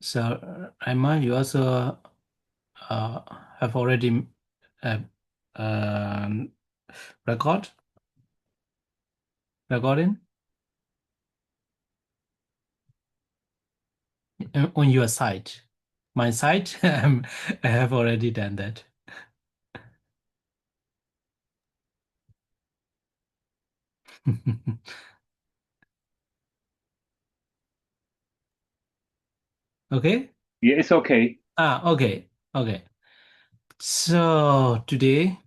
So, Emma, you also uh, have already uh, um, record recording on your site. My site, I have already done that. Okay? Yeah, it's okay. Okay, okay. So today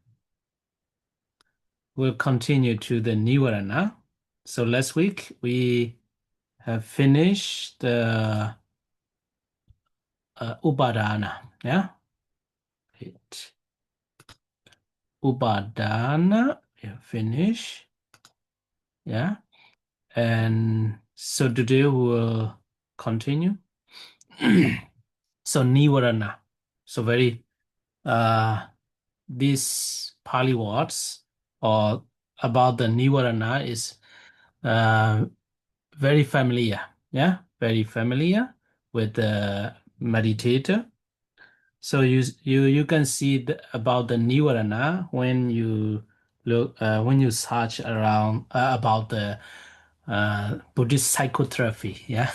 we'll continue to the Nivarana. So last week we have finished the Upadana. Yeah? It. Upadana, yeah, finish. Yeah. And so today we'll continue. So Nivarana. So very these Pali words or about the Nivarana is uh, very familiar. Yeah, very familiar with the meditator. So you can see about the Nivarana when you look when you search around about the Buddhist psychotherapy. Yeah,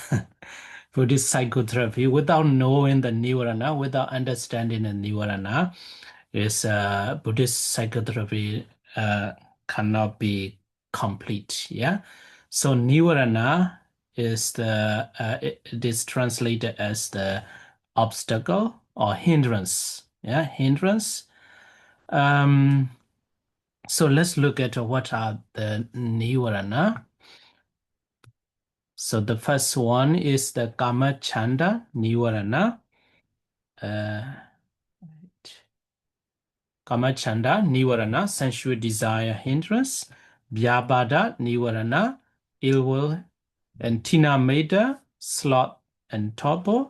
Buddhist psychotherapy without knowing the Nivarana, without understanding the Nivarana, is Buddhist psychotherapy uh, cannot be complete. Yeah, so Nivarana is it is translated as the obstacle or hindrance. Yeah, hindrance. Um, so let's look at what are the Nivarana. So the first one is the Kama Chanda Nivarana. Uh, Kamachanda, Nivarana, sensual desire hindrance, Vyabhada, Nivarana, ill will, and Tinameda, sloth and torpor,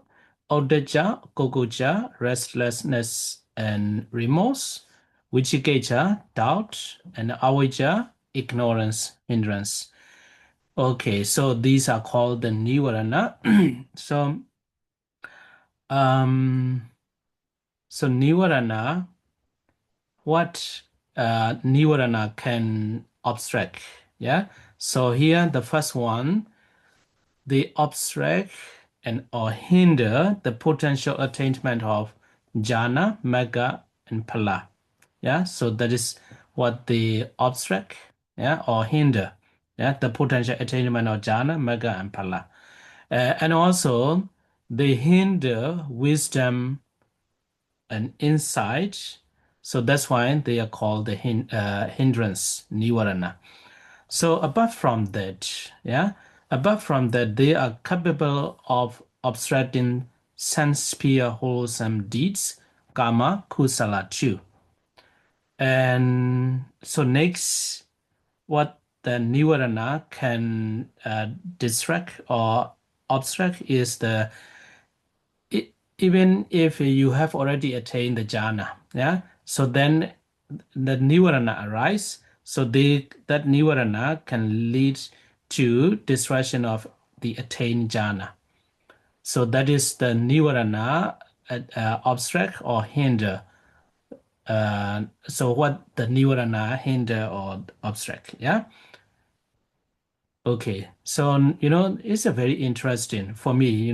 Odaja, Gogoja, restlessness and remorse, Vichikeja, doubt, and Avijja, ignorance, hindrance. Okay, so these are called the Nivarana. So, um, so Nivarana what Nivarana can obstruct. Yeah. So here the first one, they obstruct and or hinder the potential attainment of jhana, magga, and phala. Yeah. So that is what they obstruct. Yeah, or hinder. Yeah, the potential attainment of jhana, magga, and phala. And also they hinder wisdom an insight. So that's why they are called the hindrance, nivarana. So apart from that, yeah, apart from that, they are capable of obstructing sense-sphere wholesome deeds, karma, kusala too. And so next, what the nivarana can distract or obstruct is the even if you have already attained the jhana, yeah, so then the nivarana arise. So that nivarana can lead to destruction of the attained jhana. So that is the nivarana obstruct or hinder. So what the nivarana hinder or obstruct? Yeah. Okay. So it's a very interesting for me.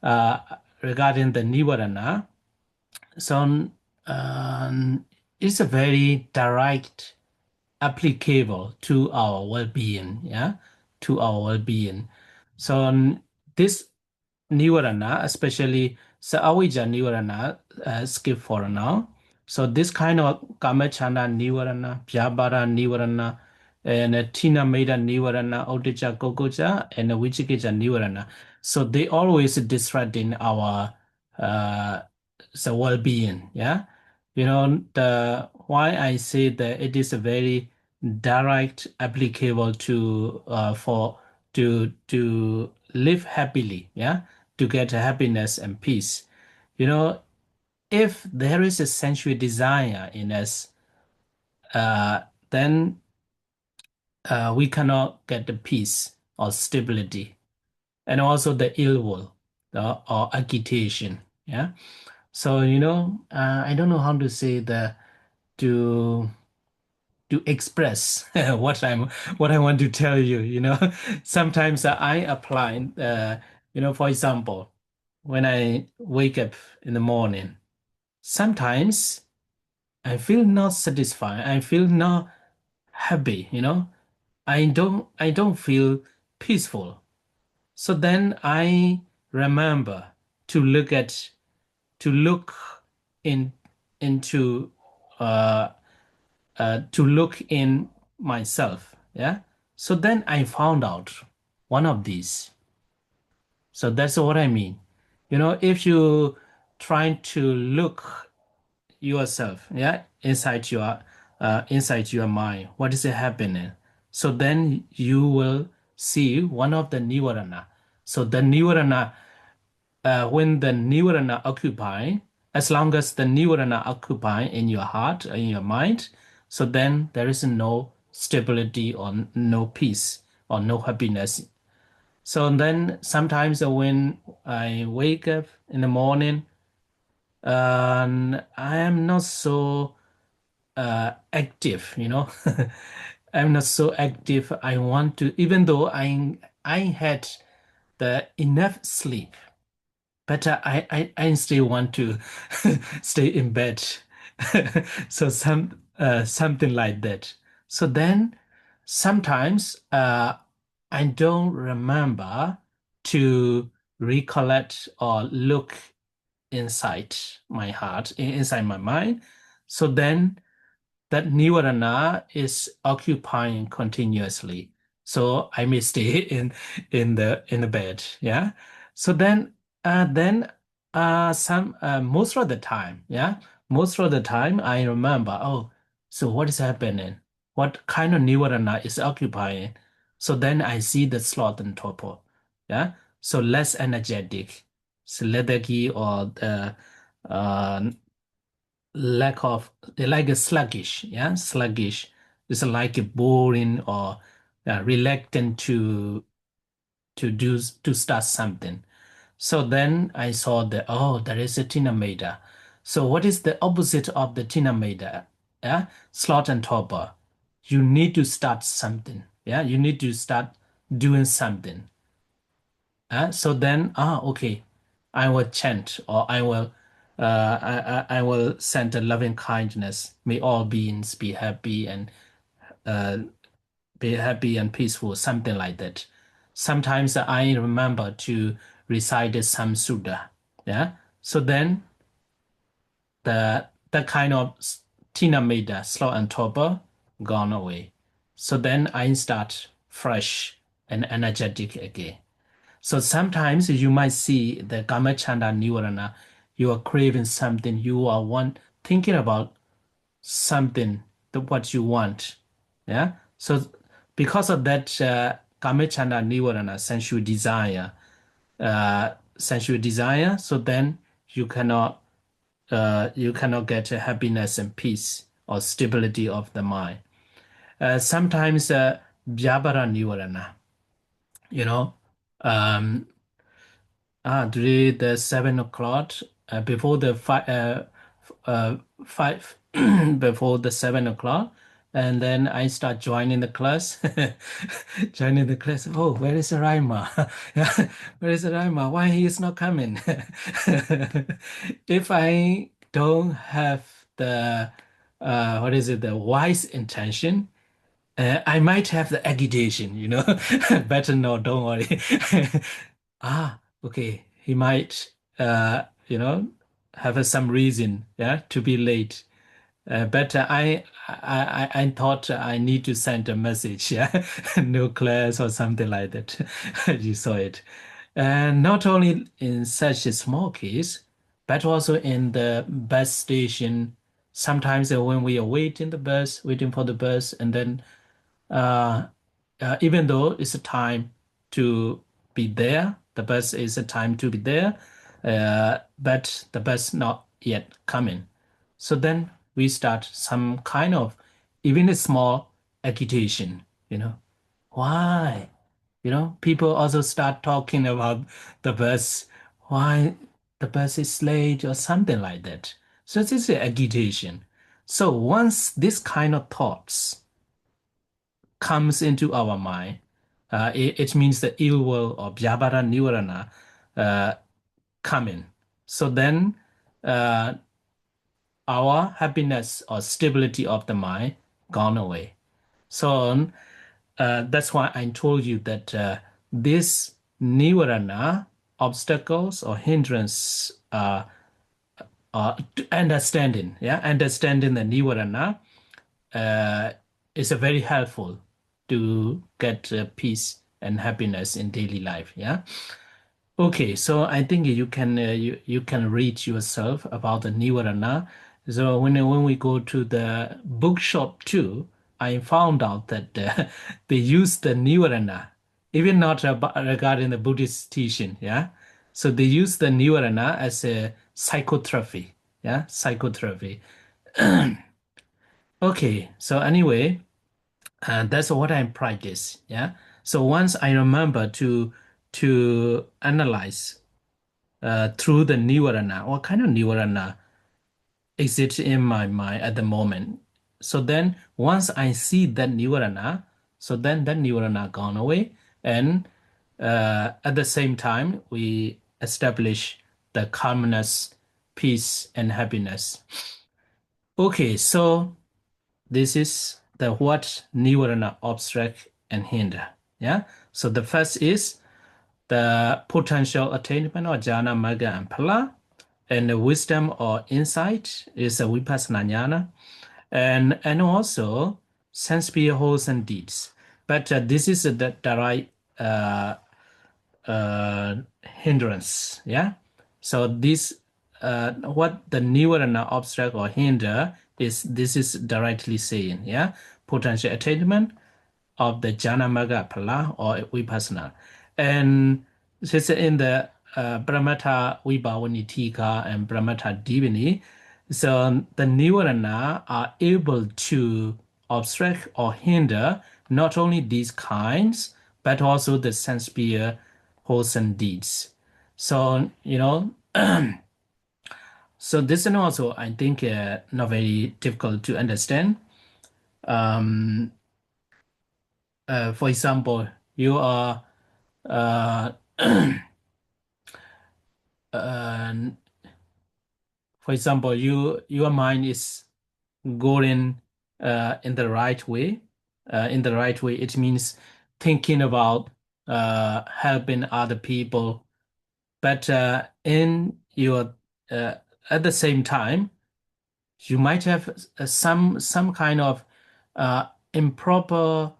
Uh, regarding the nivarana. So it's a very direct applicable to our well-being, yeah, to our well-being. So this Nivarana, especially Saavija Nivarana, skip for now. So this kind of Kamachana Nivarana, Vyabhara Nivarana, and Tina Meda Nivarana, Odija Gogoja, and Vichikija Nivarana. So they always disrupting our well-being. Yeah, the why I say that it is a very direct applicable to for to live happily. Yeah, to get happiness and peace. You know, if there is a sensual desire in us, then we cannot get the peace or stability, and also the ill will. or agitation. Yeah. So, I don't know how to say to to express what I want to tell you, Sometimes I apply, for example, when I wake up in the morning, sometimes I feel not satisfied. I feel not happy, I don't feel peaceful. So then I remember to look in into uh, to look in myself. Yeah. So then I found out one of these. So that's what I mean. If you try to look yourself, yeah, inside your mind, what is happening? So then you will see one of the nirvana. So the nirvana, when the nirvana occupy, as long as the nirvana occupy in your heart, in your mind, so then there is no stability or no peace or no happiness. So then sometimes when I wake up in the morning, and I am not so active, I'm not so active. I want to, even though I had the enough sleep, but I still want to stay in bed. So something like that. So then sometimes I don't remember to recollect or look inside my heart, inside my mind. So then that nirvana is occupying continuously. So I may stay in the bed. Yeah. So then some most of the time, yeah, most of the time I remember, oh, so what is happening? What kind of nirvana is occupying? So then I see the sloth and torpor. Yeah. So less energetic, so lethargy or uh, lack of like a sluggish, yeah, sluggish. It's like a boring or reluctant to start something. So then I saw that, oh, there is a Tinameda. So what is the opposite of the Tinameda? Yeah, slot and torpor. You need to start something. Yeah, you need to start doing something. So then, okay, I will chant or I will send a loving kindness. May all beings uh, be happy and peaceful, something like that. Sometimes I remember to recite some Sutta. Yeah. So then the kind of Tina Meda, slow and torpor gone away. So then I start fresh and energetic again. So sometimes you might see the Kamachanda Nirvana, you are craving something, you are thinking about something, what you want. Yeah. So because of that Kamachanda Nirvana, sensual desire, so then you cannot get happiness and peace or stability of the mind. Sometimes Vyabara Nirvana, you know, um, today the 7 o'clock before the five before the 7 o'clock, and then I start joining the class. Joining the class. Oh, where is Raima? Yeah, where is Raima? Why he is not coming? If I don't have the what is it, the wise intention, I might have the agitation. Better no, don't worry. Okay. He might, have some reason, yeah, to be late. But I thought I need to send a message, yeah, no class or something like that. You saw it. And not only in such a small case, but also in the bus station. Sometimes when we are waiting for the bus, and then uh, even though it's a time to be there, the bus is a time to be there, but the bus not yet coming. So then we start some kind of even a small agitation, Why? People also start talking about the bus. why the bus is late or something like that. So this is agitation. So once this kind of thoughts comes into our mind, it means the ill will or Vyabhara Nivarana uh, come in. So then uh, our happiness or stability of the mind gone away. So that's why I told you that this Nivarana obstacles or hindrance understanding, yeah, understanding the Nivarana uh, is a very helpful to get peace and happiness in daily life. Yeah. Okay, so I think you can read yourself about the Nivarana. So when we go to the bookshop too, I found out that they use the Nivarana, even not regarding the Buddhist teaching. Yeah, so they use the Nivarana as a psychotherapy. Yeah, psychotherapy. Okay, so anyway, that's what I practice. Yeah. So once I remember to analyze through the nirvana, what kind of nirvana exists in my mind at the moment. So then once I see that nirvana, so then that nirvana gone away, and at the same time we establish the calmness, peace, and happiness. Okay, so this is the what nirvana obstruct and hinder. Yeah. So the first is the potential attainment or jhana, magga, and phala, and the wisdom or insight is a vipassana jnana, and also sense beholds and deeds. But this is the direct hindrance. Yeah. So this what the nirvana obstacle or hinder is, this is directly saying, yeah, potential attainment of the jhana magga phala or vipassana. And since in the Brahmata Vibhavani Tika and Brahmata Divini, so the nirvana are able to obstruct or hinder not only these kinds, but also the sense sphere wholesome deeds. So, so this is also, I think, not very difficult to understand. Um, for example, you are, uh, uh, for example, your mind is going in the right way. In the right way, it means thinking about helping other people, but in your at the same time you might have some kind of improper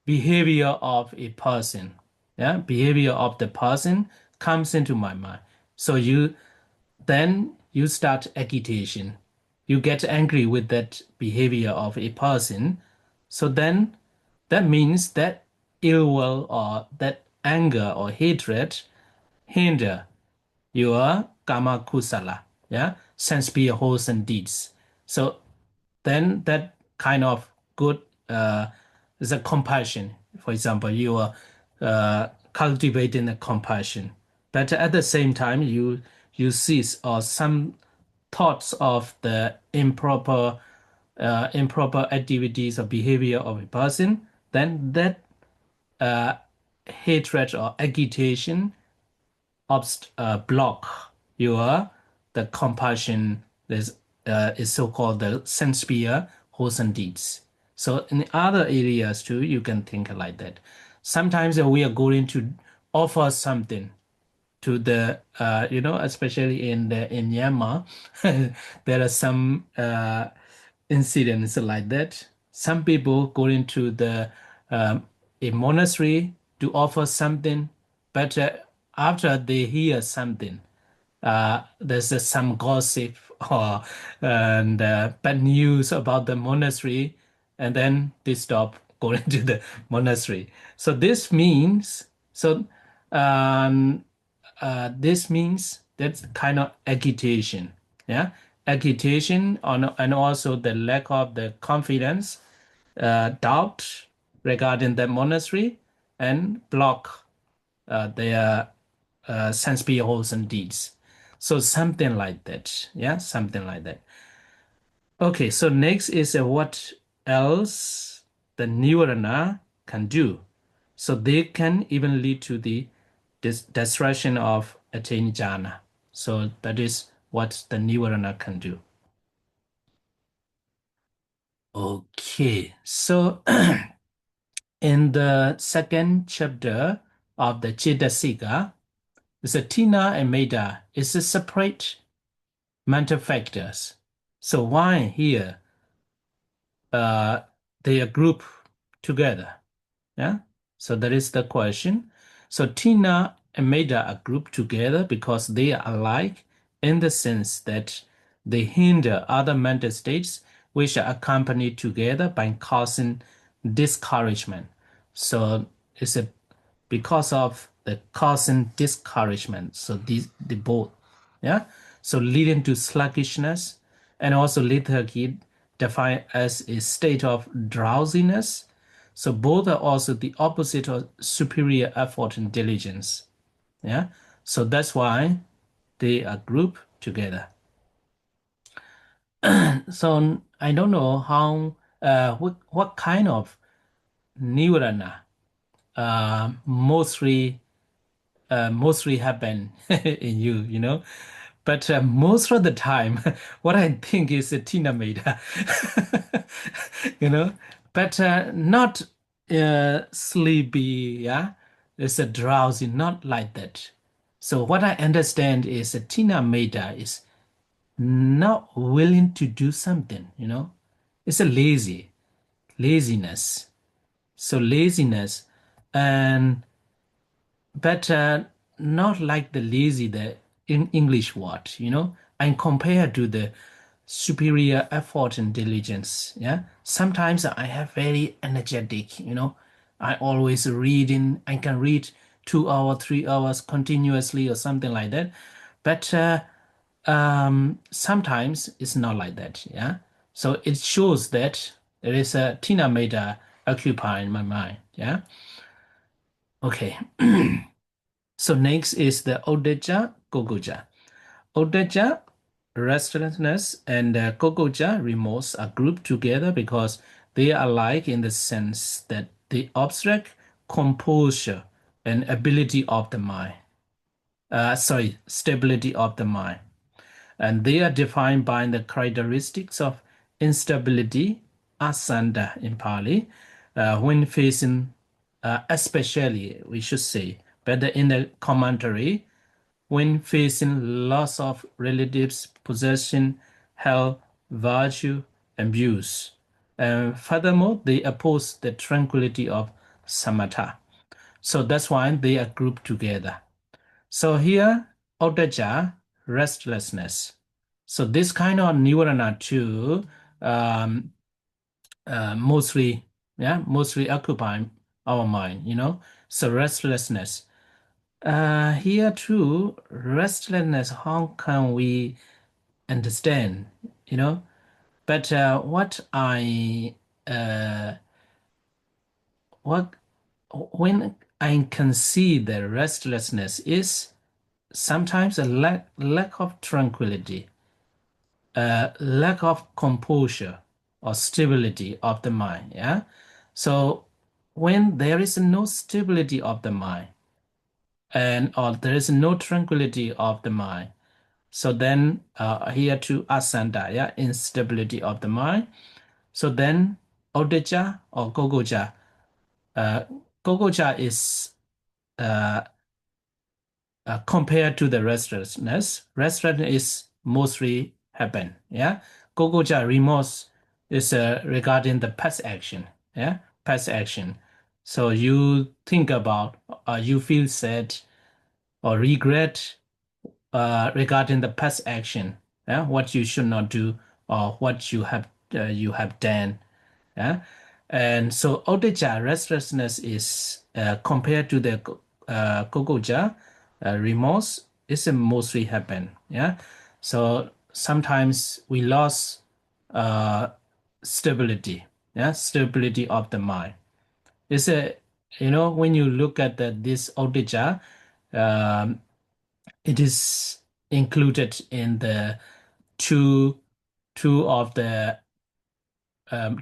behavior of a person. Yeah, behavior of the person comes into my mind. So you start agitation. You get angry with that behavior of a person. So then that means that ill will or that anger or hatred hinder your karma kusala, yeah, sense be wholesome deeds. So then that kind of good is a compassion. For example, you are cultivating the compassion, but at the same time you cease or some thoughts of the improper activities or behavior of a person, then that uh, hatred or agitation block your the compassion is so-called the sense sphere wholesome deeds. So in other areas too, you can think like that. Sometimes we are going to offer something to the especially in Myanmar, there are some incidents like that. Some people go into the a monastery to offer something, but after they hear something, there's some gossip or and bad news about the monastery, and then they stop going to the monastery. So um, this means that's kind of agitation, yeah, agitation on and also the lack of the confidence, doubt regarding the monastery, and block their sense beholds and deeds. So something like that. Yeah, something like that. Okay, so next is what else the nirvana can do. So they can even lead to the destruction of attained jhana. So that is what the nirvana can do. Okay, so in the second chapter of the Chitasika, the Tina and Meta is a separate mental factors. So why here uh, they are grouped together? Yeah. So that is the question. So Tina and Meta are grouped together because they are alike in the sense that they hinder other mental states which are accompanied together by causing discouragement. So it's a because of the causing discouragement. So these the both, yeah. So leading to sluggishness, and also lethargy defined as a state of drowsiness. So both are also the opposite of superior effort and diligence. Yeah. So that's why they are grouped together. So I don't know how what kind of nirvana mostly happen in you, you know. But most of the time, what I think is a Tina Meda, you know, but not sleepy, yeah. It's a drowsy, not like that. So what I understand is a Tina Meda is not willing to do something, you know. It's a laziness. So laziness, and but not like the lazy, the in English word, you know, and compared to the superior effort and diligence. Yeah, sometimes I have very energetic, you know, I always reading. I can read 2 hours, 3 hours continuously or something like that. But sometimes it's not like that. Yeah, so it shows that there is a Tina Meta occupying my mind. Yeah, okay. So next is the Odeja Gogoja. Odeja, restlessness, and Gogoja, remorse, are grouped together because they are alike in the sense that the abstract composure and ability of the mind. Stability of the mind. And they are defined by the characteristics of instability, asanda in Pali, when facing, especially, we should say, better in the commentary, when facing loss of relatives, possession, health, virtue, abuse. And furthermore, they oppose the tranquility of samatha. So that's why they are grouped together. So here, odaja, restlessness. So this kind of nirvana too, um, mostly occupy our mind, you know. So restlessness. Here too, restlessness, how can we understand, you know? But uh, what, when I can see the restlessness is sometimes a lack of tranquility, lack of composure or stability of the mind. Yeah. So when there is no stability of the mind and or there is no tranquility of the mind, so then here to asanda, yeah, instability of the mind. So then odeja or gogoja. Uh, gogoja is uh, compared to the restlessness. Restlessness is mostly happen. Yeah. Gogoja remorse is regarding the past action. Yeah. Past action. So you think about, you feel sad or regret regarding the past action. Yeah. What you should not do or what you have done. Yeah. And so Odeja restlessness is compared to the Gogoja remorse is a mostly happen. Yeah. So sometimes we lost uh, stability. Yeah. Stability of the mind. It's a, you know, when you look at this Odeja, it is included in the two two of the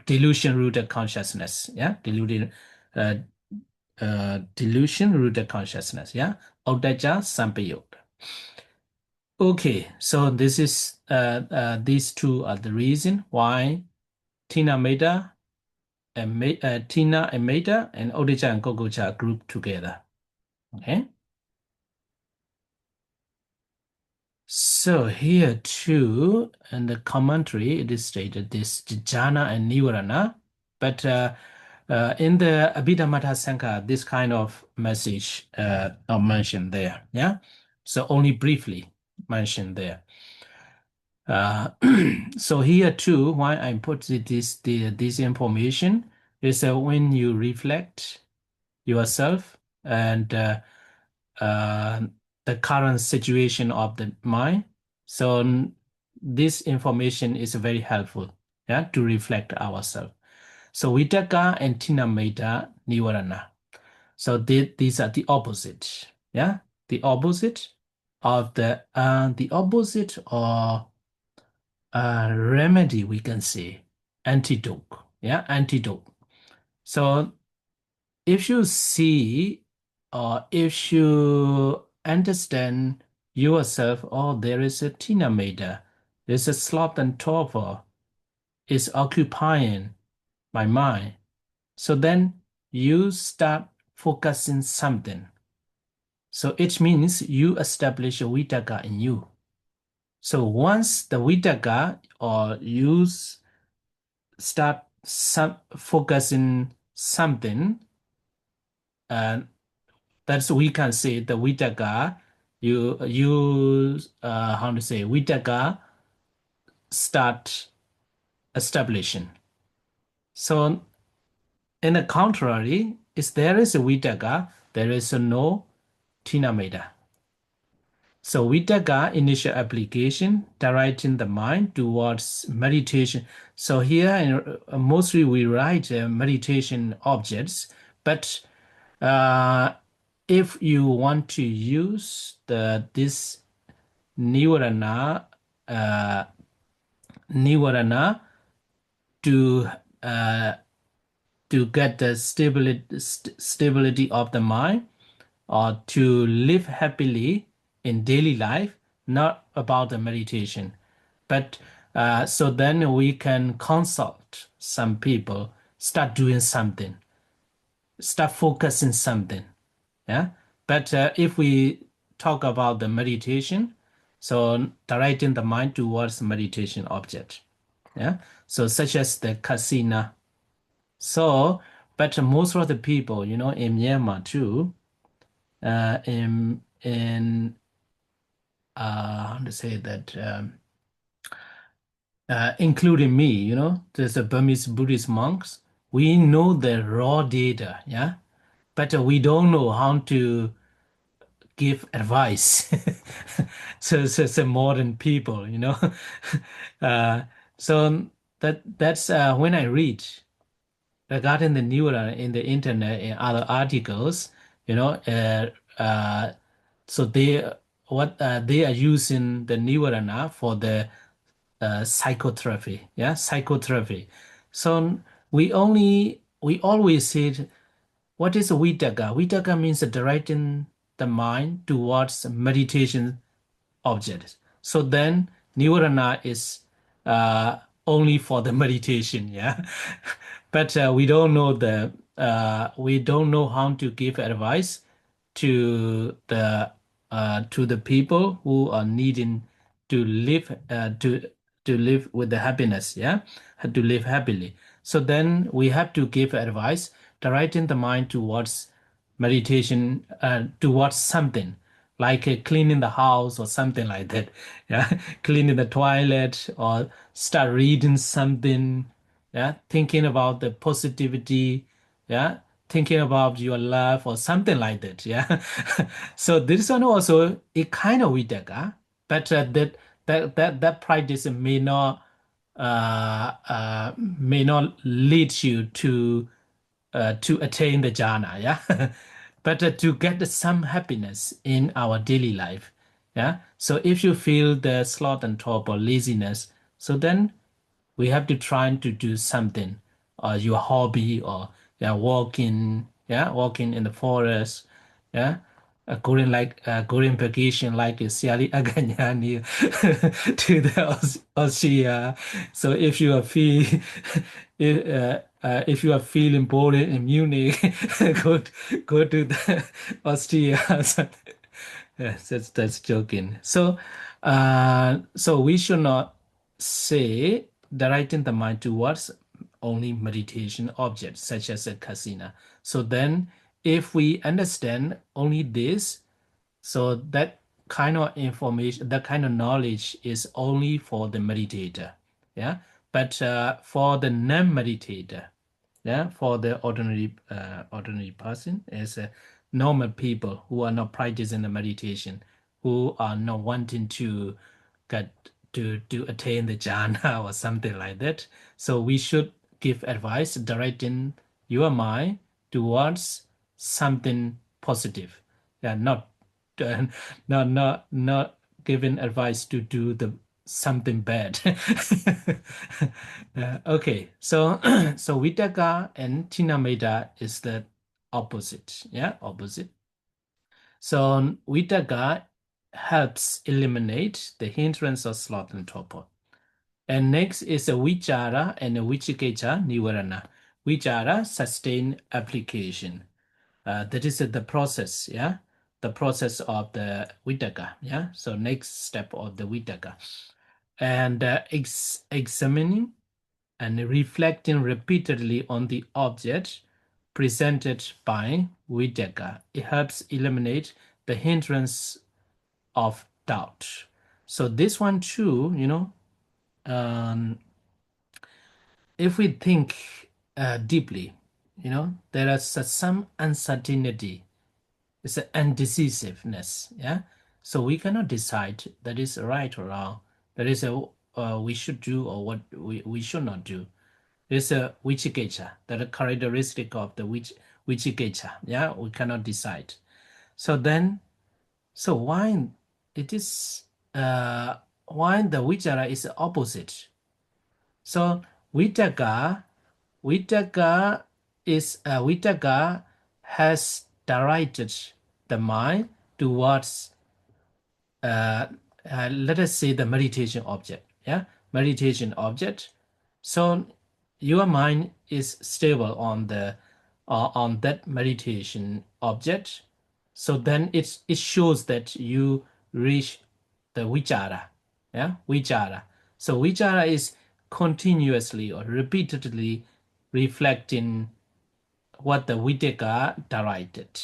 delusion-rooted consciousness. Yeah, uh, delusion-rooted consciousness. Yeah, Audaja Sampayot. Okay, so this is these two are the reason why Tina Meda and Tina and Meda and Audaja and Gogocha grouped together. Okay. So here too, in the commentary, it is stated this jhana and nivarana, but in the Abhidhamma Sankara, this kind of message not mentioned there. Yeah, so only briefly mentioned there. So here too, why I put this information is when you reflect yourself and uh, the current situation of the mind. So this information is very helpful, yeah, to reflect ourselves. So Vitaka and Tinameta Nivarana. So these are the opposite, yeah, the opposite of the opposite or remedy we can say antidote, yeah, antidote. So if you see or if you understand yourself, oh, there is a teenager, there's a sloth and torpor is occupying my mind. So then you start focusing something. So it means you establish a vitaka in you. So once the vitaka or you start focusing something, and that's we can say the Vitaka, you how to say Vitaka start establishing. So in the contrary, if there is a Vitaka, there is no Tinameda. So Vitaka initial application, directing the mind towards meditation. So here mostly we write meditation objects, but uh, if you want to use this Nivarana, uh, Nivarana to uh, to get the stability of the mind or to live happily in daily life, not about the meditation. But so then we can consult some people, start doing something, start focusing something. Yeah. But if we talk about the meditation, so directing the mind towards meditation object. Yeah. So such as the casino. So, but most of the people, in Myanmar too, in how to say that, including me, there's a Burmese Buddhist monks. We know the raw data, yeah, but we don't know how to give advice. So modern people, uh, so that's when I read regarding the neuron in the internet and other articles, you know, so they are using the neurona for the psychotherapy, yeah, psychotherapy. So we always said, what is a Vitaka? Vitaka means directing the mind towards meditation objects. So then Nivarana is only for the meditation, yeah. But we don't know how to give advice to the people who are needing to live to live with the happiness, yeah, to live happily. So then we have to give advice, directing the mind towards meditation, towards something like cleaning the house or something like that. Yeah, cleaning the toilet or start reading something. Yeah, thinking about the positivity. Yeah, thinking about your love or something like that. Yeah, so this one also a kind of vitaka, but that practice may not lead you to attain the jhana, yeah. But to get some happiness in our daily life, Yeah. So if you feel the sloth and torpor, laziness, so then we have to try to do something, your hobby, or yeah, walking, yeah, walking in the forest, yeah, going like going vacation like Siali Aganyani to the Austria. So if you are feel if you are feeling bored in Munich, go go to the Austria. Yes, that's joking. So we should not say directing the mind towards only meditation objects such as a casino. So then, if we understand only this, so that kind of information, that kind of knowledge is only for the meditator. Yeah, but for the non-meditator, yeah, for the ordinary person, as normal people who are not practicing the meditation, who are not wanting to get to attain the jhana or something like that. So we should give advice directing your mind towards something positive. Yeah, uh, not giving advice to do the something bad. Okay, so so Vitaka and Tinameda is the opposite. Yeah, opposite. So Vitaka helps eliminate the hindrance of sloth and torpor. And next is a Vichara and a Vichikecha Nivarana. Vichara, sustained application. That is the process, yeah? The process of the Vitaka, yeah? So next step of the Vitaka. And examining and reflecting repeatedly on the object presented by Vitaka. It helps eliminate the hindrance of doubt. So this one too, um, if we think deeply, there is some uncertainty, it's an indecisiveness, yeah. So we cannot decide that is right or wrong. That is a we should do or what we should not do. It's a Wichikecha, that a characteristic of the Wichikecha. Yeah, we cannot decide. So then, so it is why the Vichara is the opposite. So Vitaka, Vitaka Vitaka has directed the mind towards let us say the meditation object. Yeah, meditation object. So your mind is stable on that meditation object. So then it shows that you reach the vichara. Yeah, vichara. So vichara is continuously or repeatedly reflecting what the Vitaka directed.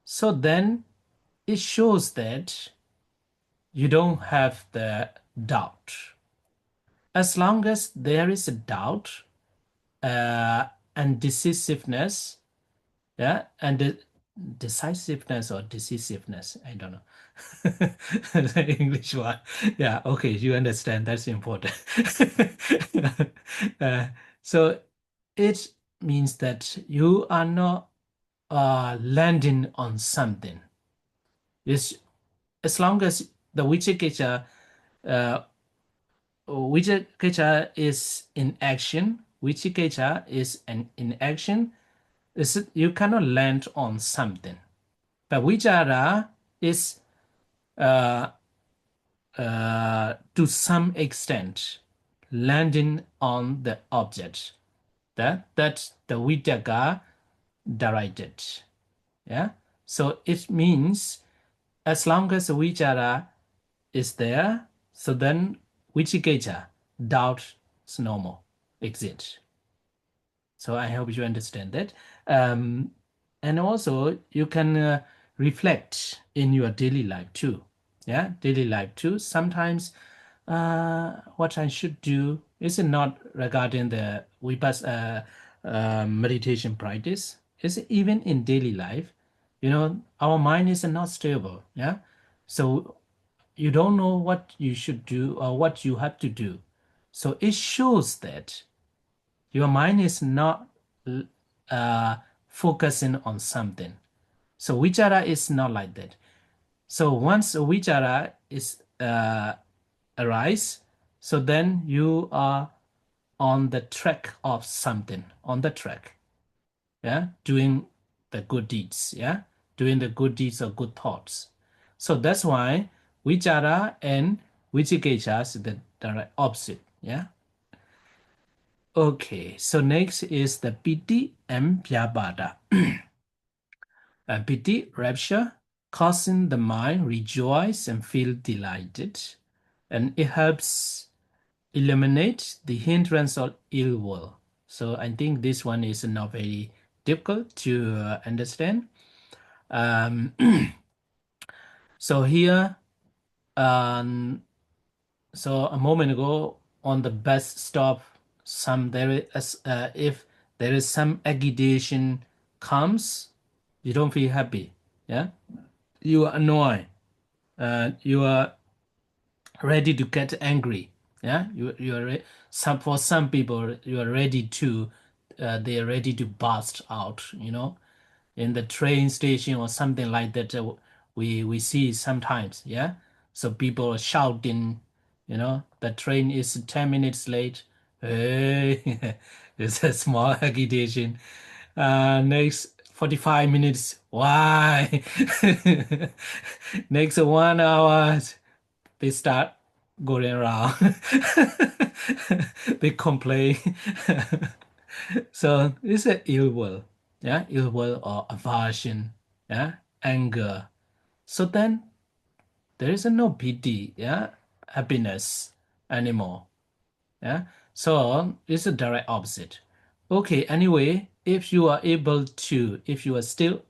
So then it shows that you don't have the doubt. As long as there is a doubt and decisiveness, yeah, and decisiveness or decisiveness, I don't know. The English one. Yeah, okay, you understand. That's important. uh, so it means that you are not landing on something. It's, as long as the Vichikecha Vichikecha is in action, Vichikecha is in action, you cannot land on something. But Vichara is uh, to some extent landing on the object that the Vitaka directed. Yeah. So it means as long as the Vichara is there, so then Vichikecha, doubt is normal, exit. So I hope you understand that. And also you can reflect in your daily life too. Yeah, daily life too. Sometimes what I should do is not regarding the meditation practice. Is even in daily life, our mind is not stable. Yeah, so you don't know what you should do or what you have to do. So it shows that your mind is not uh, focusing on something. So vichara is not like that. So once a vichara is arise, so then you are on the track of something, on the track, yeah, doing the good deeds, yeah, doing the good deeds or good thoughts. So that's why vichara and vichikesha is the direct opposite, yeah. Okay, so next is the piti and vyabhada. Piti, rapture, causing the mind rejoice and feel delighted, and it helps eliminate the hindrance of ill will. So I think this one is not very difficult to understand. Um, so here, um, so a moment ago on the bus stop, some there is if there is some agitation comes, you don't feel happy. Yeah, you are annoyed. You are ready to get angry. Yeah, you are some for some people you are ready to they are ready to burst out. You know, in the train station or something like that. We see sometimes. Yeah, so people are shouting. You know, the train is 10 minutes late. Hey, it's a small agitation. Next 45 minutes. Why? Next 1 hour they start going around. They complain. So it's an ill will, yeah, ill will or aversion, yeah, anger. So then there is no pity, yeah, happiness anymore, yeah. So it's a direct opposite. Okay, anyway, if you are able to, if you are still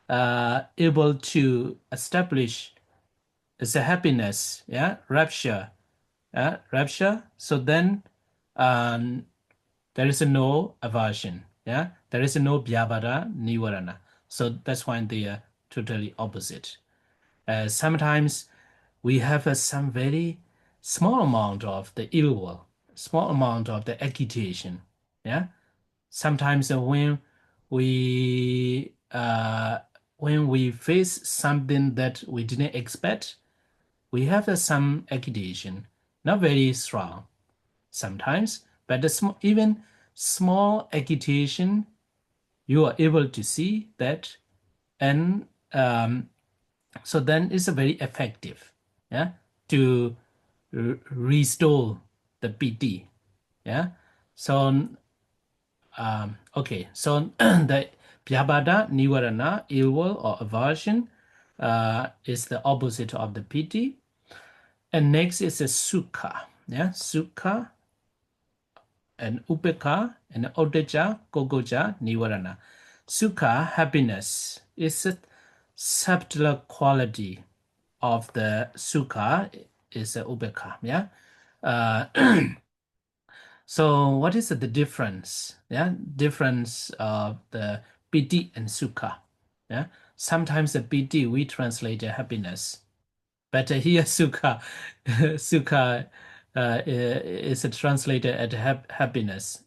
able to establish it's a happiness, yeah, rapture, yeah, rapture. So then um, there is no aversion, yeah, there is no vyabhara nivarana. So that's why they are totally opposite. Sometimes we have some very small amount of the ill will, small amount of the agitation, yeah. Sometimes when we face something that we didn't expect, we have some agitation, not very strong sometimes, but even small agitation, you are able to see that, and so then it's a very effective, yeah, to restore the piti, yeah. So okay, so the vyabhada nivarana, ill will or aversion, is the opposite of the piti. And next is a sukha. Yeah, sukha and upekha and odeja, gogoja, nivarana. Sukha, happiness, is a subtler quality of the sukha, is a upekha. Yeah. Uh, so what is the difference? Yeah, difference of the piti and sukha. Yeah, sometimes the piti we translate happiness. But here, sukha, sukha is translated as happiness.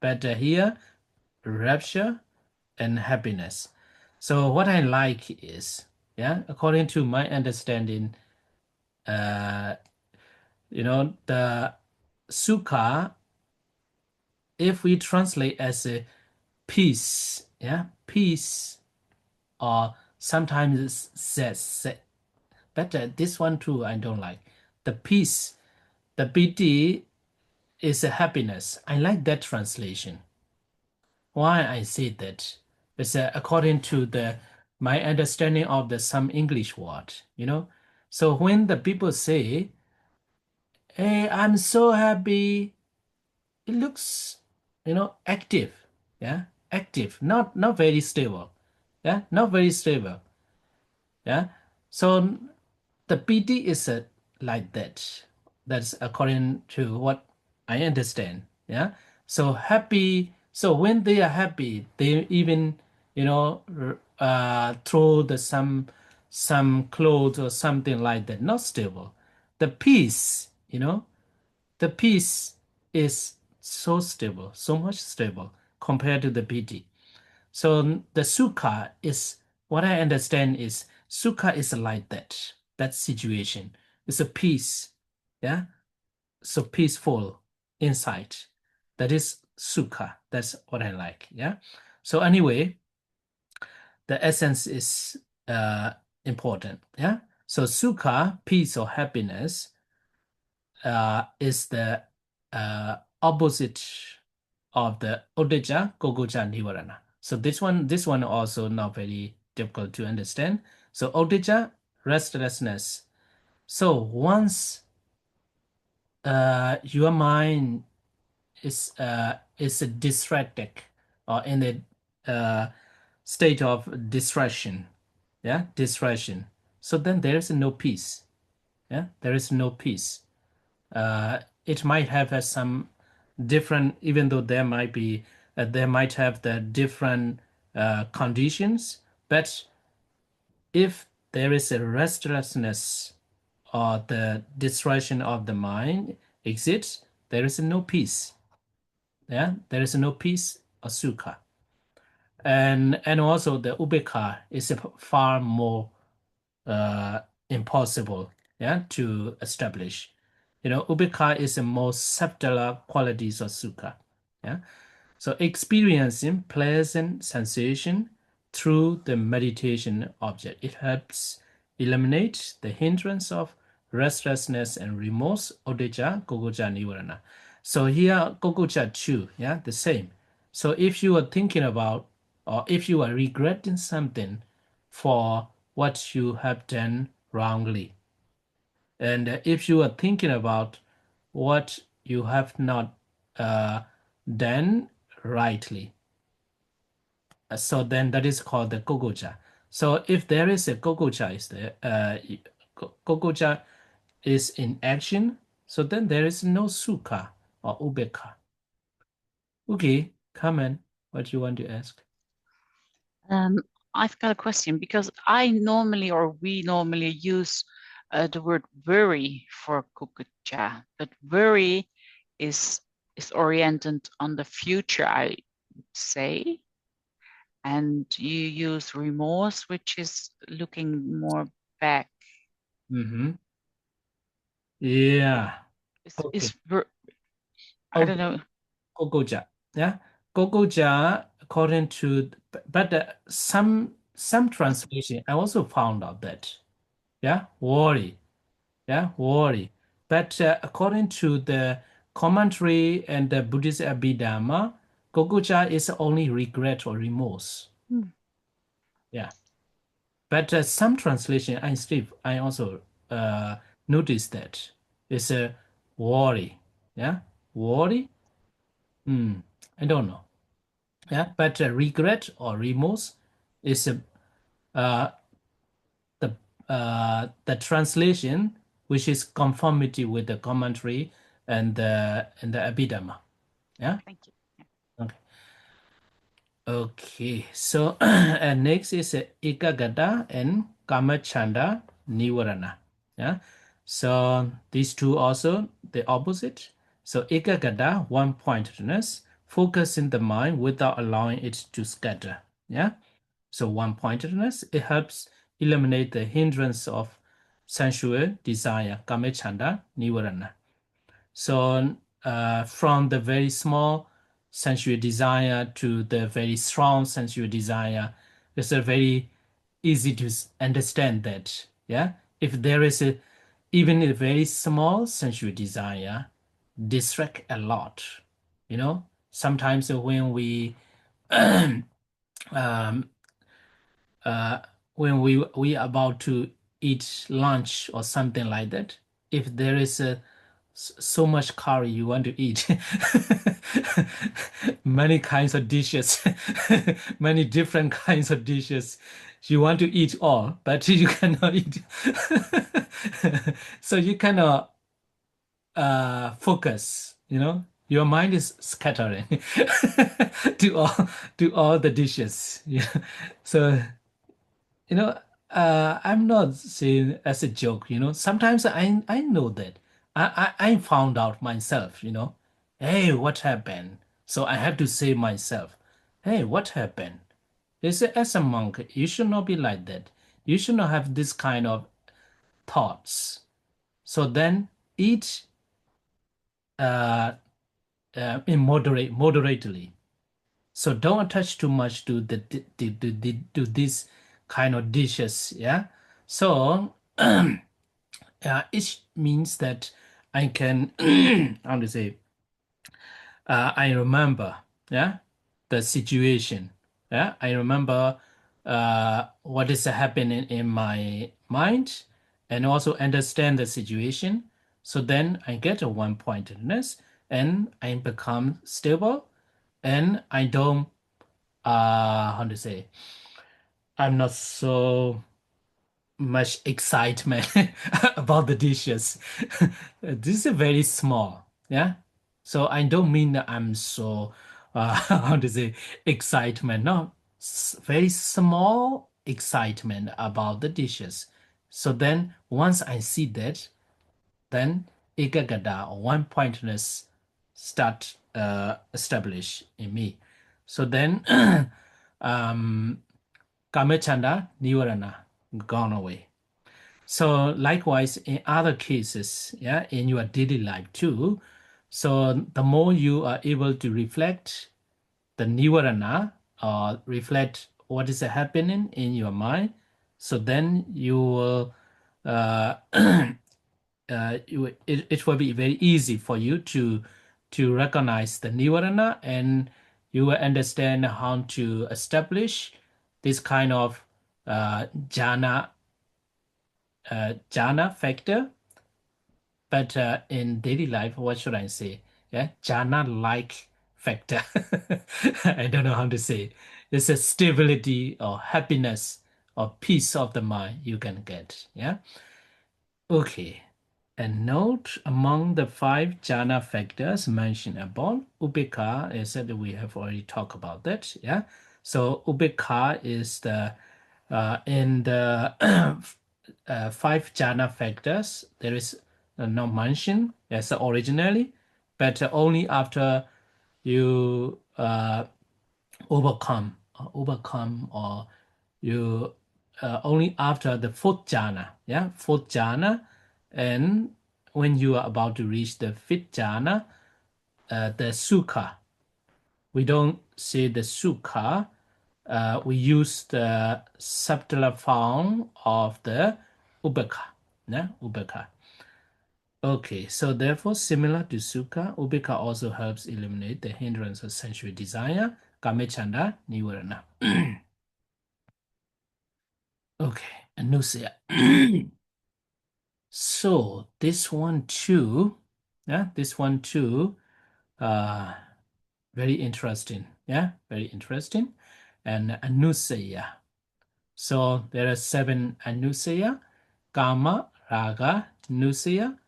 But here, rapture and happiness. So what I like is, yeah, according to my understanding, uh, the sukha, if we translate as a peace, yeah, peace, or sometimes it says, but this one too I don't like. The peace, the piti is a happiness. I like that translation. Why I say that? It's according to the my understanding of the some English word, you know. So when the people say, "Hey, I'm so happy," it looks, active, yeah, active, not very stable, yeah, not very stable, yeah. So the PD is like that. That's according to what I understand. Yeah. So happy. So when they are happy, they even throw the some clothes or something like that. Not stable. The peace, the peace is so stable, so much stable compared to the PD. So the sukha is what I understand is Sukha is like that. That situation. It's a peace. Yeah. So peaceful insight. That is sukha. That's what I like. Yeah. So anyway, the essence is uh, important. Yeah. So sukha, peace or happiness, is the opposite of the Udija, Gogoja, Nivarana. So this one also not very difficult to understand. So Udija, restlessness. So once your mind is distracted or in a state of distraction, yeah, distraction. So then there is no peace. Yeah, there is no peace. It might have some different, even though there might have the different conditions, but if there is a restlessness or the distraction of the mind exists, there is no peace. Yeah, there is no peace or sukha. And also the ubeka is far more uh, impossible, yeah, to establish. Ubeka is the most subtler qualities of sukha. Yeah. So experiencing pleasant sensation through the meditation object. It helps eliminate the hindrance of restlessness and remorse, odija, gogoja, nivarana. So here, gogoja too, yeah, the same. So if you are thinking about, or if you are regretting something for what you have done wrongly, and if you are thinking about what you have not uh, done rightly, so then that is called the gogoja. So if there is a gogoja is there, gogoja is in action, so then there is no sukha or ubeka. Okay, comment. What you want to ask? Um, I've got a question because we normally use the word worry for kukucha, but worry is oriented on the future, I would say, and you use remorse, which is looking more back. Mm-hmm. Yeah. Is Okay. I don't Okay. know. Gogoja. Yeah. Gogoja, according to, but some translation, I also found out that, yeah, worry. Yeah, worry. But according to the commentary and the Buddhist Abhidhamma, Gogoja is only regret or remorse. Hmm. Yeah. But some translation, I also noticed that it's a worry. Yeah, worry. Hmm. I don't know. Yeah, but regret or remorse is uh, the translation which is conformity with the commentary and the Abhidhamma. Yeah. Thank you. Yeah. Okay. Okay. So and next is Ekagata and Kamachanda Nivarana. Yeah. So these two also the opposite. So Ekagata, one pointedness, focusing the mind without allowing it to scatter. Yeah. So one-pointedness, it helps eliminate the hindrance of sensual desire, kamechanda, nivarana. So from the very small sensual desire to the very strong sensual desire, it's a very easy to understand that. Yeah, if there is even a very small sensual desire, distract a lot. Sometimes when we um, uh, when we about to eat lunch or something like that, if there is so much curry you want to eat, many kinds of dishes, many different kinds of dishes, you want to eat all, but you cannot eat. So you cannot focus. Your mind is scattering to all the dishes. Yeah. So you know, I'm not saying as a joke, Sometimes I know that. I found out myself. Hey, what happened? So I have to say myself, hey, what happened? They say, as a monk, you should not be like that. You should not have this kind of thoughts. So then eat uh, moderately. So don't attach too much to to this kind of dishes. Yeah. So it means that I can how to say I remember, yeah, the situation. Yeah, I remember what is happening in my mind and also understand the situation. So then I get a one-pointedness and I become stable and I don't, how to say, I'm not so much excitement about the dishes. This is very small, yeah. So I don't mean that I'm so how to say excitement. No, very small excitement about the dishes. So then once I see that, then ikagada or one pointedness start establish in me. So then kamechanda nivarana gone away. So likewise, in other cases, yeah, in your daily life too. So the more you are able to reflect the nivarana or reflect what is happening in your mind, so then you will, it will be very easy for you to recognize the nivarana, and you will understand how to establish this kind of jhana factor. But in daily life, what should I say? Yeah, jhana-like factor. I don't know how to say. It's a stability or happiness or peace of the mind you can get. Yeah. Okay. And note among the five jhana factors mentioned above, ubeka is that we have already talked about that. Yeah. So ubeka is the in the five jhana factors, there is no mention as originally, but only after you overcome, or you only after the fourth jhana, yeah, fourth jhana, and when you are about to reach the fifth jhana, the sukha. We don't say the sukha. We use the subtler form of the ubeka. Yeah, ubeka. Okay, so therefore, similar to sukha, ubeka also helps eliminate the hindrance of sensual desire, kamechanda, nivarana. Okay, anusaya. So this one too, yeah, this one too, uh, very interesting. Yeah, very interesting. And anusaya. So there are seven anusaya: kama, raga, nusaya,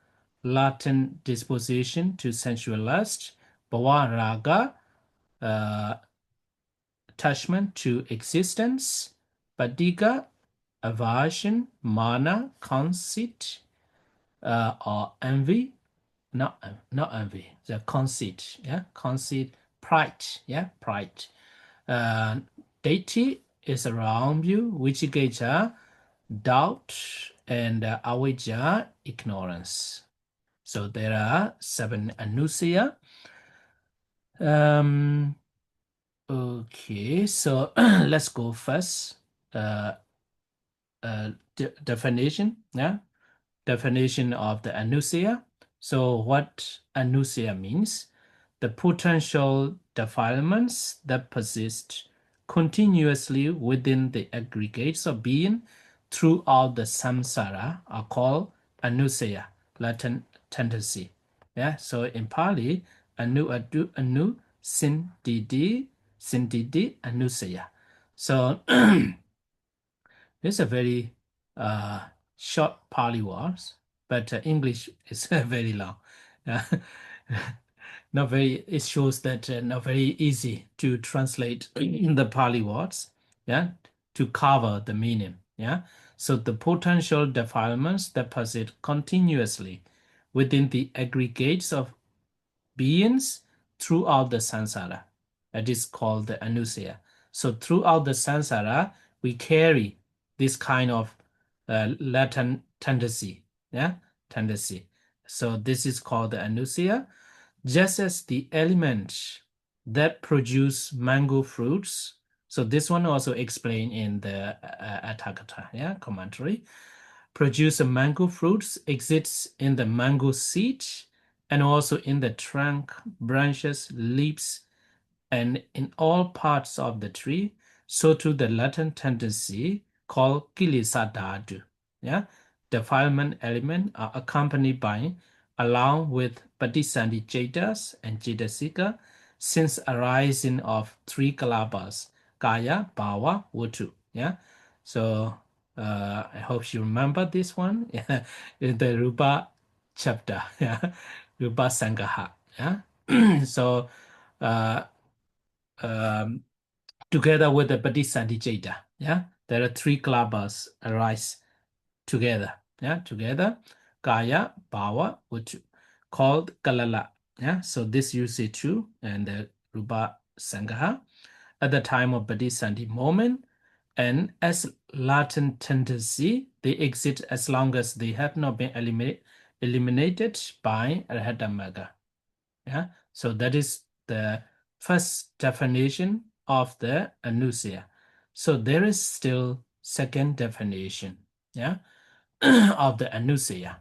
latent disposition to sensual lust; bhava raga, uh, attachment to existence; patigha, aversion; mana, conceit, or envy. Not envy, the conceit, yeah, conceit, pride, yeah, pride. Uh, Deity is around you, Vichikecha, doubt, and avijja, ignorance. So there are seven anusaya. Um, okay, so let's go first. Uh, Definition, yeah, definition of the anusaya. So what anusaya means? The potential defilements that persist continuously within the aggregates of being throughout the samsara are called anusaya, latent tendency. Yeah, so in Pali, anu, sindidi, anusaya. So it's a very uh, short Pali words, but English is very long. Uh, Not very. It shows that not very easy to translate the Pali words. Yeah, to cover the meaning. Yeah, so the potential defilements that persist continuously within the aggregates of beings throughout the samsara. That is called the anusaya. So throughout the samsara, we carry. this kind of latent tendency. Yeah, tendency. So this is called the anusia. Just as the element that produce mango fruits. So this one also explained in the Atthakatha, yeah, commentary. Produce mango fruits exists in the mango seed and also in the trunk, branches, leaves, and in all parts of the tree, so too the latent tendency called kilesa. Yeah, defilement element are accompanied by, along with patisandhi cetas and cetasika, since arising of three kalabas, kaya, bhava, vuttu. Yeah, so I hope you remember this one. Yeah, in the Rupa chapter. Yeah, Rupa Sangaha. Yeah, so. Uh, um, Together with the Bodhisattva. Yeah, there are three klabas arise together. Yeah, together, Kaya, Bhava, which called Kalala. Yeah, so this you see too, and the Rupa Sangaha at the time of Bodhisattva moment, and as latent tendency, they exist as long as they have not been eliminated by Abhidhamma. Yeah, so that is the first definition of the anusia. So there is still second definition, yeah, of the anusia.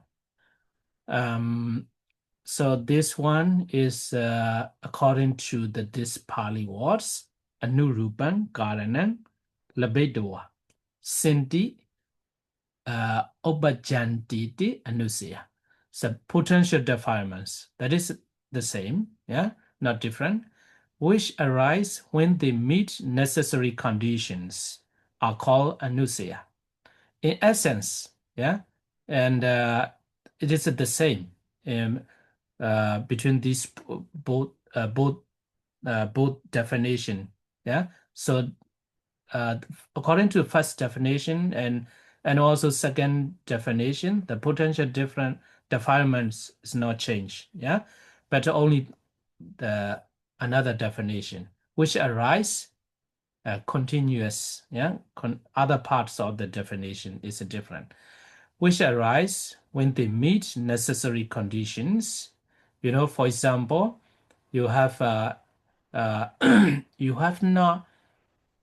So this one is according to this Pali words, anurupan karanam labedwa, sinti obajantiti anusia. So potential defilements, that is the same, yeah, not different, which arise when they meet necessary conditions are called anusia. In essence, yeah, and it is the same between these both definition, yeah. So uh, according to first definition and also second definition, the potential different defilements is not changed, yeah, but only the another definition which arise continuous, yeah, other parts of the definition is different, which arise when they meet necessary conditions. For example, you have you have not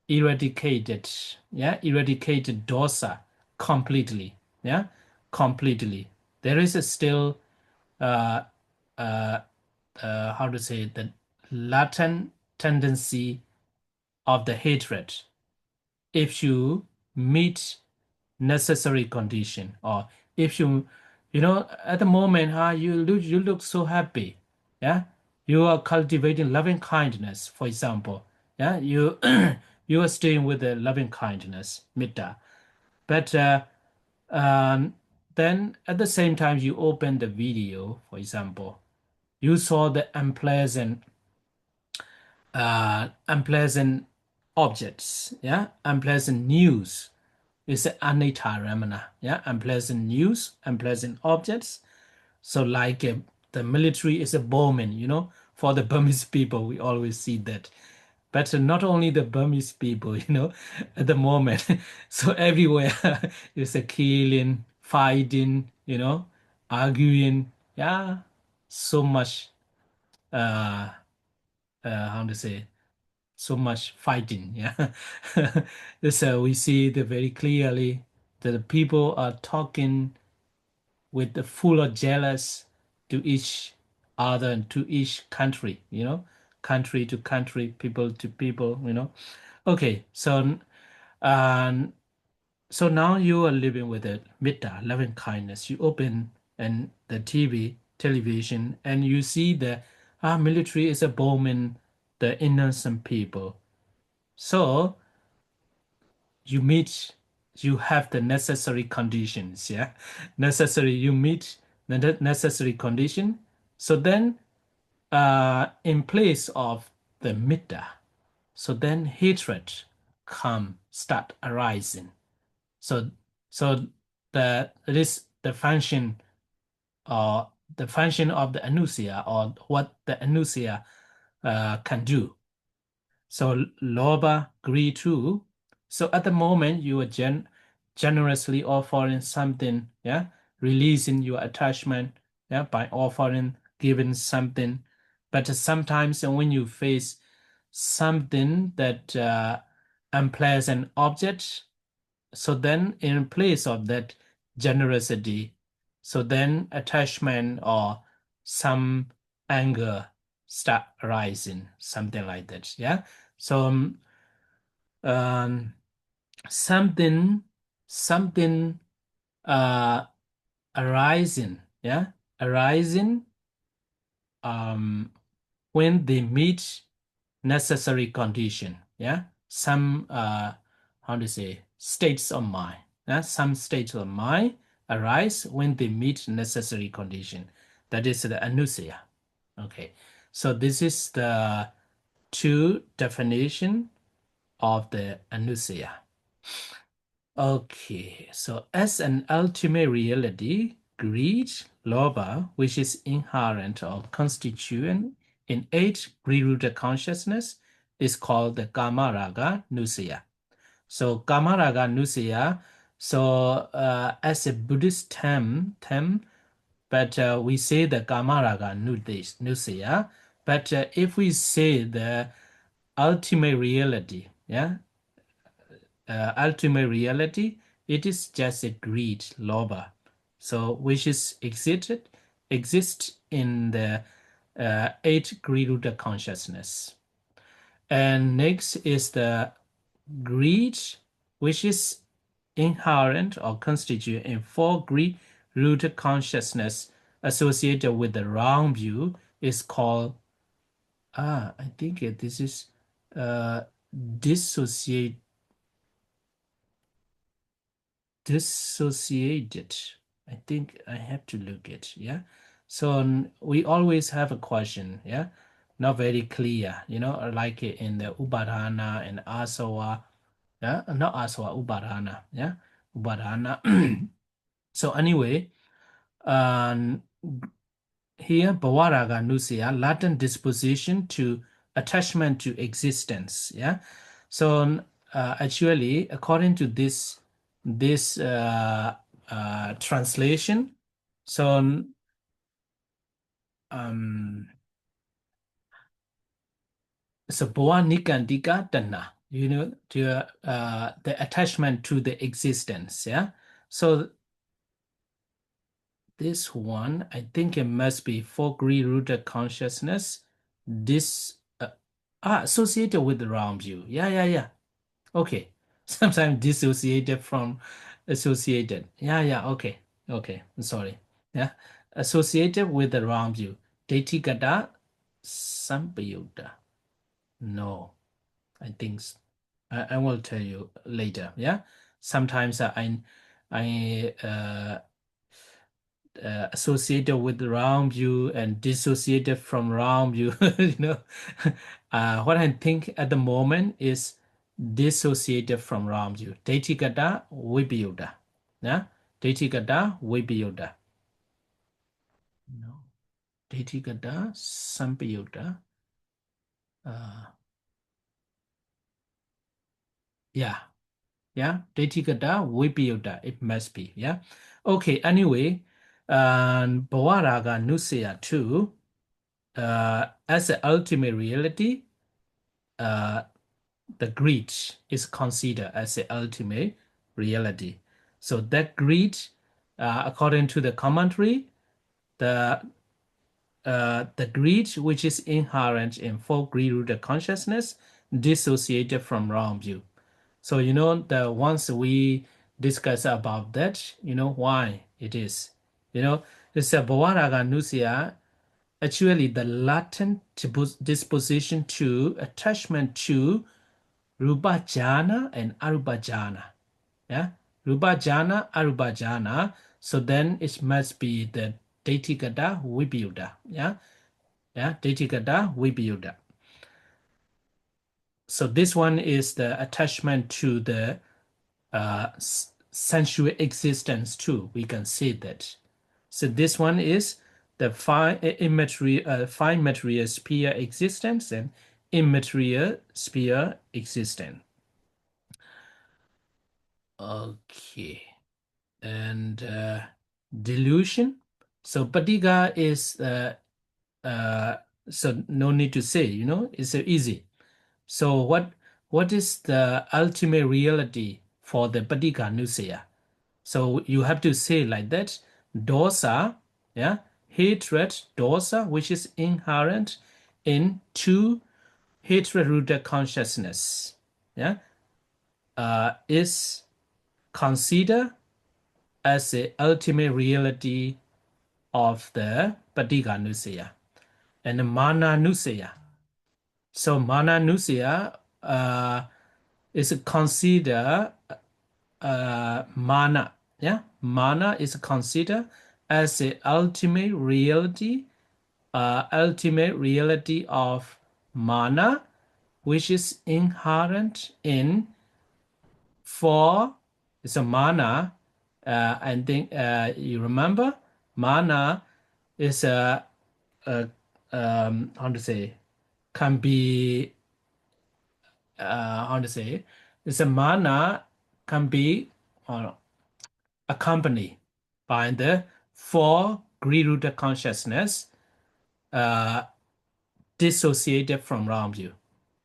eradicated, yeah, eradicated dosa completely, yeah, completely. There is still uh, uh, how to say, the latent tendency of the hatred if you meet necessary condition, or if at the moment, you look so happy, yeah, you are cultivating loving kindness, for example, yeah, you you are staying with the loving kindness mitta, but then at the same time you open the video, for example, you saw the unpleasant objects, yeah, unpleasant news. It's anita ramana, yeah, unpleasant news, unpleasant objects. So like the military is a bombing, for the Burmese people, we always see that. But not only the Burmese people, at the moment. So everywhere is a killing, fighting, arguing. Yeah, so much, uh, how to say, so much fighting. Yeah. So we see the very clearly that the people are talking with the full of jealous to each other and to each country, country to country, people to people. Okay, um, so now you are living with a metta, loving kindness. You open and the television, and you see the military is a bombing the innocent people. So you meet, you have the necessary conditions, yeah, necessary, you meet the necessary condition. So then in place of the mitta, so then hatred start arising. So so the it is the function, or the function of the anusia, or what the anusia can do. So loba, greed too. So at the moment you are generously offering something, yeah, releasing your attachment, yeah, by offering, giving something. But sometimes when you face something that unpleasant object, so then in place of that generosity, so then attachment or some anger start arising, something like that. Yeah. So um, something something uh arising, yeah, arising when they meet necessary condition, yeah, some how to say states of mind, yeah, some states of mind arise when they meet necessary condition. That is the anusia. Okay, so this is the two definition of the anusia. Okay, so as an ultimate reality, greed, lobha, which is inherent or constituent in eight greed-rooted consciousness, is called the Kamaraga Nusaya. So Kamaraga Nusaya, so as a Buddhist term, but we say the Kamaraga Nusaya, but if we say the ultimate reality, yeah, ultimate reality, it is just a greed, lobha, so which is exists in the eight greed consciousness. And next is the greed, which is inherent or constitute in four greed-rooted consciousness associated with the wrong view, is called I think this is uh, dissociate dissociated. I think I have to look it. Yeah. So we always have a question. Yeah. Not very clear. Like in the Upadana and Asawa. Yeah. Not Asawa, Upadana. Yeah. Upadana. So anyway, um, here Bhavaraga Nusya, latent disposition to attachment to existence. Yeah. So actually, according to this translation, so um, so Bhava Nikandika Dana, the attachment to the existence. Yeah. So this one, I think it must be for greed-rooted consciousness. This associated with the wrong view. Yeah, yeah, yeah. Okay. Sometimes dissociated from associated. Yeah, yeah. Okay. Okay. I'm sorry. Yeah. Associated with the wrong view. Detigata Sampayuta. No, I think I will tell you later. Yeah. Sometimes I associated with the wrong view and dissociated from wrong view. you know, what I think at the moment is dissociated from wrong view. Daitigata Vibhyuta. Yeah, Daitigata Vibhyuta. No, Daitigata Sampayuta. Uh, yeah, yeah, Daitigata Vibhyuta. It must be. Yeah. Okay. Anyway, Bhavaraga Nusaya too. As an ultimate reality, uh, the greed is considered as the ultimate reality. So that greed, according to the commentary, the the greed which is inherent in four greed-rooted consciousness, dissociated from wrong view. So the once we discuss about that, why it is. It's a Bhavaraga Nusya. Actually, the latent disposition to attachment to Rupa jhana and Arupa jhana. Yeah, Rupa jhana, Arupa jhana. So then it must be the Daitigata Vibhyuta. Yeah, yeah, Daitigata Vibhyuta. So this one is the attachment to the sensual existence too. We can see that. So this one is the fine material sphere existence and immaterial sphere existence. Okay. And delusion. So Patiga is uh, so no need to say, it's easy. So what is the ultimate reality for the Patika Nusaya? So you have to say like that, dosa, yeah, hatred, dosa, which is inherent in two hatred-rooted consciousness, yeah, is considered as the ultimate reality of the Patika Nusaya and the Mana Nusaya. So Mana Nusaya is considered mana. Yeah, mana is considered as the ultimate reality of mana, which is inherent in four. It's a mana. I think you remember mana is a how to say, can be how to say, it's a mana can be uh, accompanied by the four greed-rooted consciousness uh, dissociated from around you.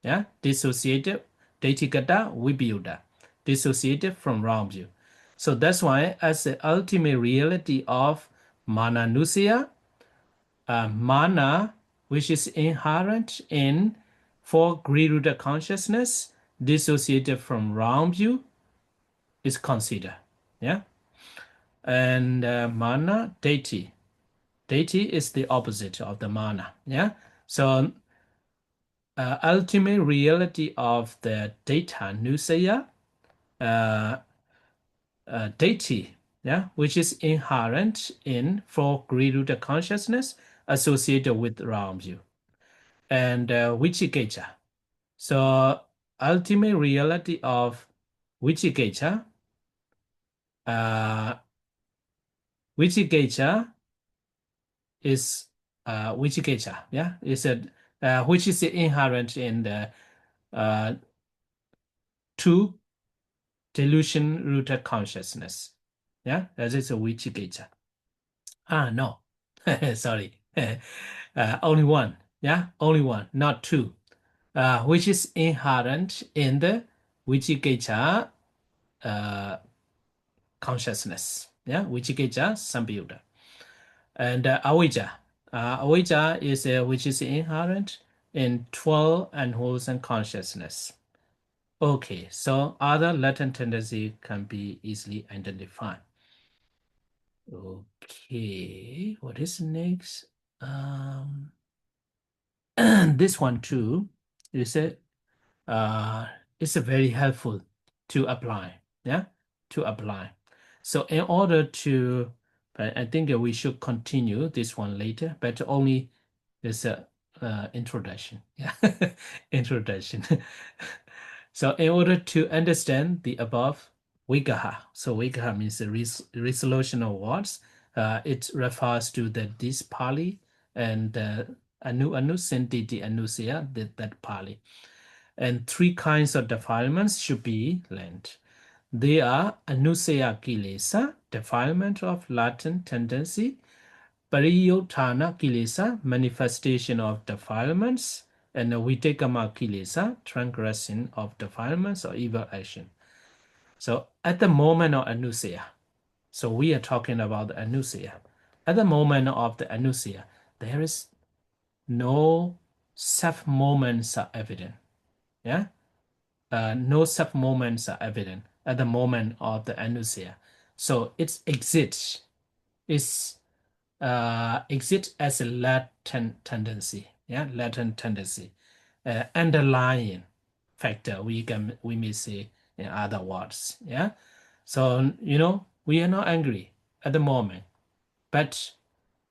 Yeah, dissociated, Daitikata, Vibhyuta, dissociated from around you. So that's why, as the ultimate reality of Mana Nusya, Mana, which is inherent in four greed-rooted consciousness, dissociated from around you, is considered. Yeah, and Mana, Deity. Deity is the opposite of the mana. Yeah. So ultimate reality of the data nusaya, uh, deity, yeah, which is inherent in four greed consciousness associated with around you, and Vichikecha. So ultimate reality of Vichikecha, uh, Vichikecha is Vichikecha, yeah, is a which is inherent in the uh, two delusion-rooted consciousness. Yeah, that is a Vichikecha. Ah, no, sorry, only one. Yeah, only one, not two, which is inherent in the Vichikecha uh, consciousness. Yeah, Vichikecha Sambuddha. And Avijja. Avijja is which is inherent in 12 unwholesome consciousness. Okay, so other latent tendency can be easily identified. Okay, what is next? This one too is it's a very helpful to apply. Yeah, to apply. So in order to, but I think we should continue this one later, but only there's a introduction. Yeah, introduction. So in order to understand the above Vigaha, so Vigaha means the resolution of words. It refers to this Pali and Anu Sentiti Anusya, that Pali. And three kinds of defilements should be learned. They are Anusaya Kilesa, defilement of latent tendency, Pariyotthana Kilesa, manifestation of defilements, and Vitekama Kilesa, transgression of defilements or evil action. So at the moment of Anusaya, so we are talking about the Anusaya. At the moment of the Anusaya, there is no self moments are evident. Yeah, no self moments are evident at the moment of the Anusaya. So it exists. It's exist as a latent tendency. Yeah, latent tendency, underlying factor. We may say in other words. Yeah, so we are not angry at the moment, but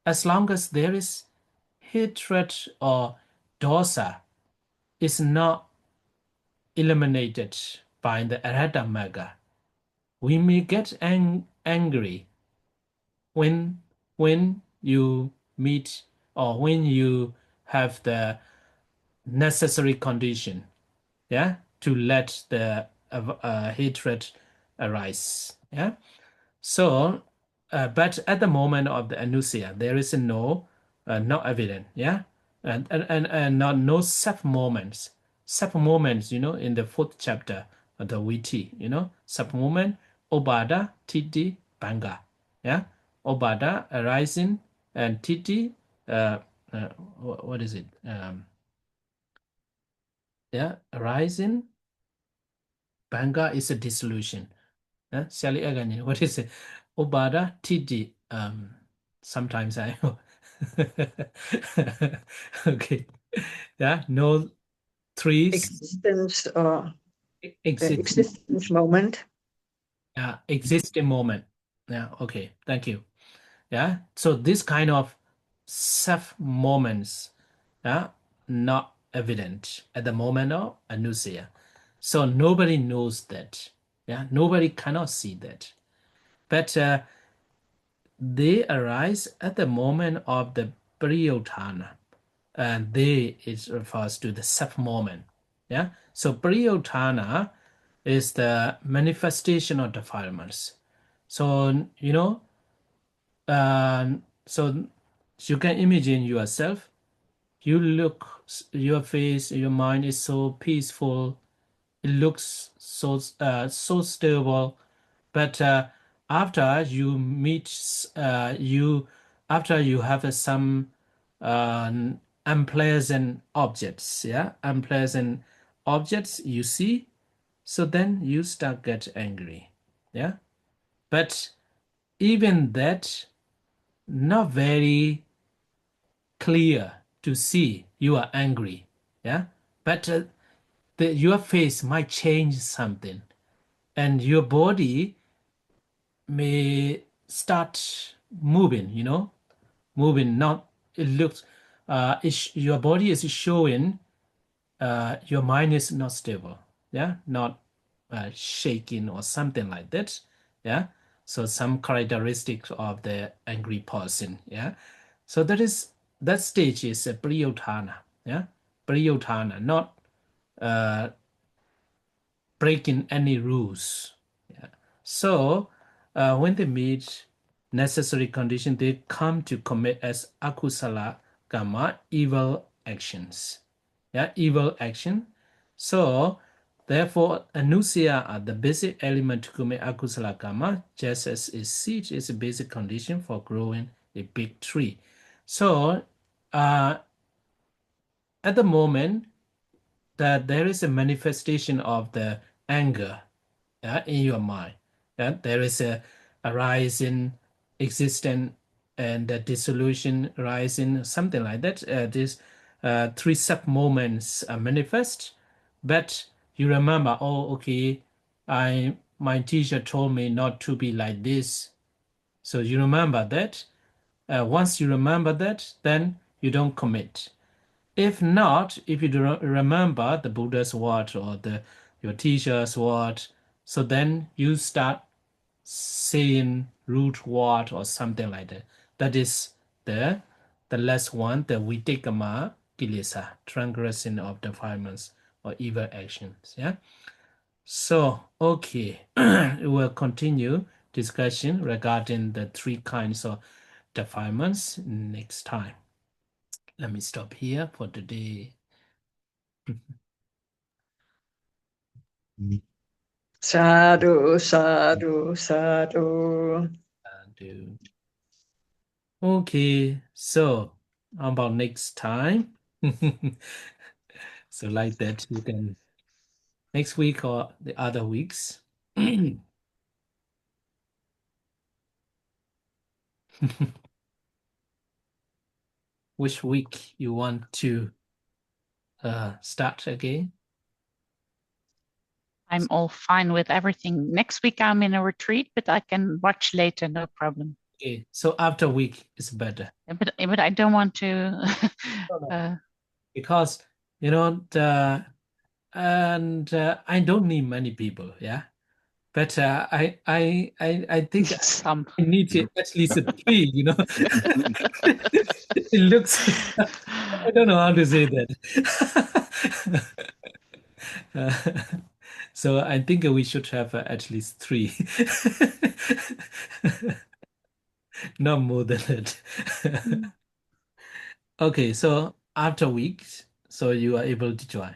as long as there is hatred or dosa is not eliminated by the Abhidhamma, we may get angry when you meet or when you have the necessary condition, yeah, to let the hatred arise. Yeah. So, but at the moment of the anusia, there is no evidence. Yeah. And not no sub moments. Sub moments, in the fourth chapter of the Viti, sub moment, obada, titi, banga. Yeah. Obada arising and titi, uh, what is it? Yeah, arising, banga is a dissolution. Sally again, what is it? Obada titi. Sometimes I okay. Yeah, no trees Existence or exist. existence moment. Yeah, existing moment. Yeah, okay. Thank you. Yeah. So this kind of self moments, yeah, not evident at the moment of anusia. So nobody knows that. Yeah, nobody cannot see that. But they arise at the moment of the Priyotana, and they it refers to the sub moment. Yeah. So Priyotana is the manifestation of defilements. So so you can imagine yourself. You look, your face, your mind is so peaceful. It looks so stable. But after you meet after you have some uh, unpleasant objects, yeah, unpleasant objects you see, so then you start get angry, yeah. But even that, not very clear to see you are angry, yeah. But your face might change something, and your body may start moving, moving. Not it looks, your body is showing your mind is not stable, yeah, not shaking or something like that, yeah. So some characteristics of the angry person, yeah. So that stage is a priyotana, yeah, priyotana, not uh, breaking any rules. Yeah. So when they meet necessary condition, they come to commit as akusala karma, evil actions. Yeah, evil action. So therefore, anusia are the basic element to commit akusala karma, just as a seed is a basic condition for growing a big tree. So uh, at the moment that there is a manifestation of the anger, in your mind. There is a arising, existence, and a dissolution rising, something like that. These three sub moments manifest, but you remember, oh, okay, my teacher told me not to be like this. So you remember that. Once you remember that, then you don't commit. If not, if you don't remember the Buddha's word or your teacher's word, so then you start saying root word or something like that. That is the last one, the vitikama kilesa, transgression of defilements or evil actions. Yeah. So okay, we will continue discussion regarding the three kinds of defilements next time. Let me stop here for today. Sadhu, sadhu, sadhu. Do. Okay, so how about next time? So like that, you can next week or the other weeks. Which week you want to start again? I'm all fine with everything. Next week I'm in a retreat, but I can watch later, no problem. Okay, so after week is better. But I don't want to. Because I don't need many people, yeah. But I think Some. I need at least three, It looks, I don't know how to say that. So I think we should have at least 3. Not more than it. Okay, so after weeks, so you are able to join.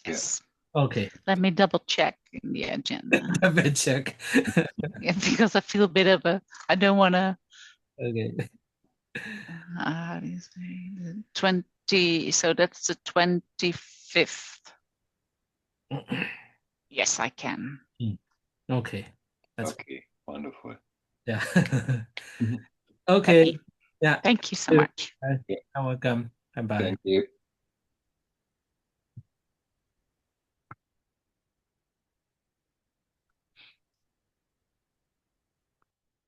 Yes. Okay, Let me double check in the agenda. double check. Yeah, because I feel a bit of I don't want to. Okay. How do you say 20? So that's the 25th. Yes, I can. Okay. That's Okay, wonderful. yeah. Mhm. Okay. Happy. Yeah. Thank you so much. You're welcome. Bye bye. Thank you.